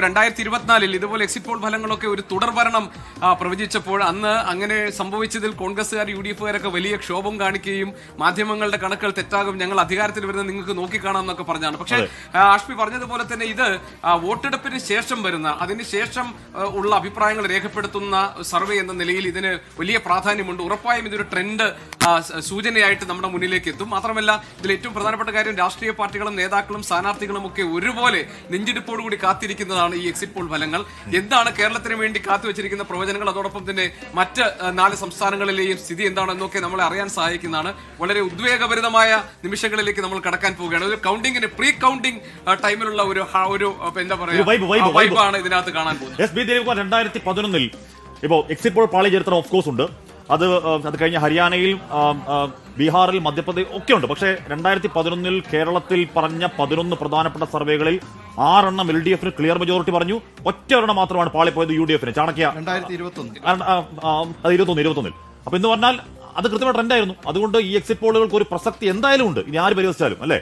2024 ഇതുപോലെ exit poll ഫലങ്ങളൊക്കെ ഒരു തുടർഭരണം പ്രവചിച്ചപ്പോൾ അന്ന് അങ്ങനെ സംഭവിച്ചതിൽ കോൺഗ്രസ്സുകാർ UDFകാരൊക്കെ വലിയ ക്ഷോഭം കാണിക്കുകയും മാധ്യമങ്ങളുടെ കണക്കുകൾ തെറ്റാകും, ഞങ്ങൾ അധികാരത്തിൽ വരുന്ന നിങ്ങൾക്ക് നോക്കിക്കാണാം എന്നൊക്കെ പറഞ്ഞാണ്. പക്ഷേ ആഷ്മി പറഞ്ഞതുപോലെ തന്നെ ഇത് വോട്ടെടുപ്പിന് ശേഷം വരുന്ന അതിനുശേഷം ഉള്ള അഭിപ്രായങ്ങൾ രേഖപ്പെടുത്തുന്ന സർവേ എന്ന നിലയിൽ ഇതിന് വലിയ പ്രാധാന്യമുണ്ട്. ഉറപ്പായും ഇതൊരു ട്രെൻഡ് സൂചനയായിട്ട് നമ്മുടെ മുന്നിലേക്ക് എത്തും. മാത്രമല്ല ഇതിൽ ഏറ്റവും പ്രധാനപ്പെട്ട കാര്യം രാഷ്ട്രീയ പാർട്ടികളും നേതാക്കളും സ്ഥാനാർത്ഥികളും ഒക്കെ ഒരുപോലെ നെഞ്ചിടിപ്പോടുകൂടി കാത്തിരിക്കുന്നതാണ് ഈ എക്സിറ്റ് പോൾ ഫലങ്ങൾ. എന്താണ് കേരളത്തിന് വേണ്ടി കാത്തുവച്ചിരിക്കുന്ന പ്രവചനങ്ങൾ, അതോടൊപ്പം തന്നെ മറ്റ് 4 സംസ്ഥാനങ്ങളിലെയും സ്ഥിതി എന്താണെന്നൊക്കെ നമ്മളെ അറിയാൻ സഹായിക്കുന്നതാണ്. വളരെ ഉദ്വേഗഭരിതമായ നിമിഷങ്ങളിലേക്ക് നമ്മൾ കടക്കാൻ പോവുകയാണ്. ഒരു കൗണ്ടിങ്ങിന് പ്രീ കൗണ്ടിങ് ടൈമിലുള്ള ഒരു എന്താ പറയുക വൈബാണ് ഇതിനകത്ത് കാണാൻ പോകുന്നത്. 2011 ഇപ്പോ എക്സിറ്റ് പോൾ പാളി ചരിത്രം ഓഫ് കോഴ്സ് ഉണ്ട്. അത് കഴിഞ്ഞ ഹരിയാനയിൽ, ബീഹാറിൽ, മധ്യപ്രദേശ് ഒക്കെ ഉണ്ട്. പക്ഷേ 2011 കേരളത്തിൽ പറഞ്ഞ 11 പ്രധാനപ്പെട്ട സർവേകളിൽ 6 LDFന് ക്ലിയർ മെജോറിറ്റി പറഞ്ഞു. ഒറ്റ ഒരെണ്ണം മാത്രമാണ് പാളിപ്പോയത് UDFന്. ചാണക്യ 2021. അപ്പൊ എന്ന് പറഞ്ഞാൽ അത് കൃത്യമായ ട്രെൻഡായിരുന്നു. അതുകൊണ്ട് ഈ എക്സിറ്റ് പോളുകൾക്ക് ഒരു പ്രസക്തി എന്തായാലും ഉണ്ട്, ഇനി ആര് പരിഹസിച്ചാലും അല്ലേ.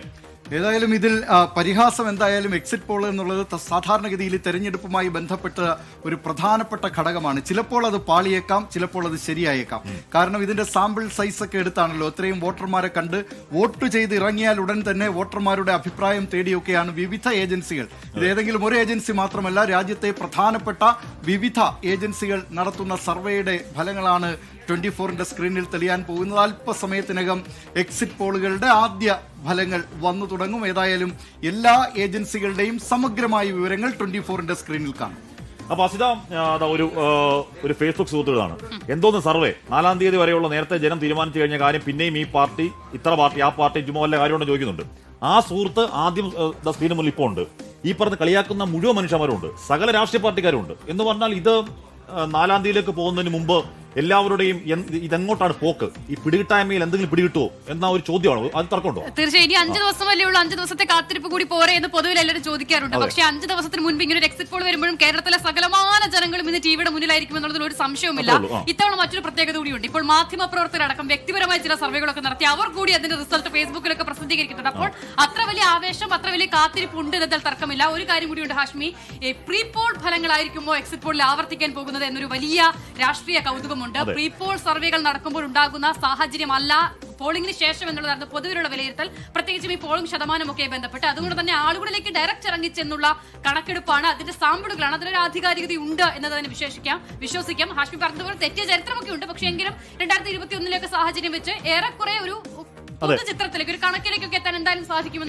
ഏതായാലും ഇതിൽ പരിഹാസം എന്തായാലും എക്സിറ്റ് പോൾ എന്നുള്ളത് സാധാരണഗതിയിൽ തെരഞ്ഞെടുപ്പുമായി ബന്ധപ്പെട്ട ഒരു പ്രധാനപ്പെട്ട ഘടകമാണ്. ചിലപ്പോൾ അത് പാളിയേക്കാം, ചിലപ്പോൾ അത് ശരിയായേക്കാം. കാരണം ഇതിന്റെ സാമ്പിൾ സൈസ് ഒക്കെ എടുത്താണല്ലോ ഇത്രയും വോട്ടർമാരെ കണ്ട് വോട്ട് ചെയ്ത് ഇറങ്ങിയാൽ ഉടൻ തന്നെ വോട്ടർമാരുടെ അഭിപ്രായം തേടിയൊക്കെയാണ് വിവിധ ഏജൻസികൾ. ഇത് ഏതെങ്കിലും ഒരു ഏജൻസി മാത്രമല്ല, രാജ്യത്തെ പ്രധാനപ്പെട്ട വിവിധ ഏജൻസികൾ നടത്തുന്ന സർവേയുടെ ഫലങ്ങളാണ് 24ന്റെ സ്ക്രീനിൽ തെളിയാൻ പോകുന്നത്. അല്പസമയത്തിനകം എക്സിറ്റ് പോളുകളുടെ ആദ്യ ഫലങ്ങൾ വന്നു തുടങ്ങും. ഏതായാലും എല്ലാ ഏജൻസികളുടെയും സമഗ്രമായ വിവരങ്ങൾ 24ന്റെ സ്ക്രീനിൽ കാണും. അപ്പൊ അസിത, ഒരു ഫേസ്ബുക്ക് സുഹൃത്തുക്കളാണ് എന്തോന്ന് സർവേ 4-ാം തീയതി വരെയുള്ള നേരത്തെ ജനം തീരുമാനിച്ചു കഴിഞ്ഞ കാര്യം പിന്നെയും ഈ പാർട്ടി ഇത്ര പാർട്ടി ആ പാർട്ടി ചുമ്മാ വല്ല കാര്യമുണ്ടെന്ന് ചോദിക്കുന്നുണ്ട്. ആ സുഹൃത്ത് ആദ്യം സ്ക്രീന് മുന്നിൽ ഇപ്പോൾ ഉണ്ട്. ഈ പറഞ്ഞ് കളിയാക്കുന്ന മുഴുവൻ മനുഷ്യന്മാരുണ്ട്, സകല രാഷ്ട്രീയ പാർട്ടിക്കാരുണ്ട്. എന്ന് പറഞ്ഞാൽ ഇത് 4-ാം തീയതിയിലേക്ക് പോകുന്നതിന് മുമ്പ് എല്ലാവരുടെയും ഇതെങ്ങോട്ടാണ് പോക്ക്, ഈ പിടികിട്ടായ്മയിൽ എന്തെങ്കിലും പിടികിട്ടുമോ എന്ന ഒരു ചോദ്യമാണ്. അത് തർക്കമുണ്ടോ? തീർച്ചയായും ഇനി 5 ദിവസമല്ലേ ഉള്ളൂ, 5 ദിവസത്തെ കാത്തിരിപ്പ് കൂടി പോരെ എന്ന് പൊതുവിൽ എല്ലാവരും ചോദിക്കാറുണ്ട്. പക്ഷേ 5 ദിവസത്തിന് മുൻപ് ഇങ്ങനെ ഒരു എക്സിറ്റ് പോൾ വരുമ്പോഴും കേരളത്തിലെ സകലമാന ജനങ്ങളും ഇന്ന് ടിവിയുടെ മുന്നിലായിരിക്കും എന്നുള്ളതിൽ ഒരു സംശയവുമില്ല. ഇത്തവണ മറ്റൊരു പ്രത്യേകത കൂടിയുണ്ട്. ഇപ്പോൾ മാധ്യമപ്രവർത്തകരടക്കം വ്യക്തിപരമായ ചില സർവേകളൊക്കെ നടത്തി അവർ കൂടി അതിന്റെ റിസൾട്ട് ഫേസ്ബുക്കിലൊക്കെ പ്രസിദ്ധീകരിക്കുന്നുണ്ട്. അപ്പോൾ അത്ര വലിയ ആവേശം, അത്ര വലിയ കാത്തിരിപ്പ് ഉണ്ട് എന്നതിൽ തർക്കമില്ല. ഒരു കാര്യം കൂടിയുണ്ട് ഹാഷ്മി, പ്രീ പോൾ ഫലങ്ങളായിരിക്കുമ്പോൾ എക്സിറ്റ് പോളിൽ ആവർത്തിക്കാൻ പോകുന്നത് എന്നൊരു വലിയ രാഷ്ട്രീയ കൗതുകമുണ്ട്. പ്രീ പോൾ സർവേകൾ നടക്കുമ്പോൾ ഉണ്ടാകുന്ന സാഹചര്യമല്ല പോളിംഗിന് ശേഷം എന്നുള്ളതാണ് പൊതുവിലുള്ള വിലയിരുത്തൽ, പ്രത്യേകിച്ചും ഈ പോളിംഗ് ശതമാനമൊക്കെ ബന്ധപ്പെട്ട്. അതുകൊണ്ട് തന്നെ ആളുകളിലേക്ക് ഡയറക്റ്റ് ഇറങ്ങിച്ചെന്നുള്ള കണക്കെടുപ്പാണ്, അതിന്റെ സാമ്പിളുകളാണ്, അതിനൊരു ആധികാരികത ഉണ്ട് എന്നത് തന്നെ വിശ്വസിക്കാം. ഹാഷ്മി പറഞ്ഞതുപോലെ തെറ്റിയ ചരിത്രമൊക്കെ ഉണ്ട്. പക്ഷേ എങ്കിലും 2021 സാഹചര്യം വെച്ച് ഏറെക്കുറെ ഒരു ചിത്രത്തിലേക്ക്, ഒരു കണക്കിലേക്കൊക്കെ എത്താൻ എന്തായാലും സാധിക്കുമെന്ന്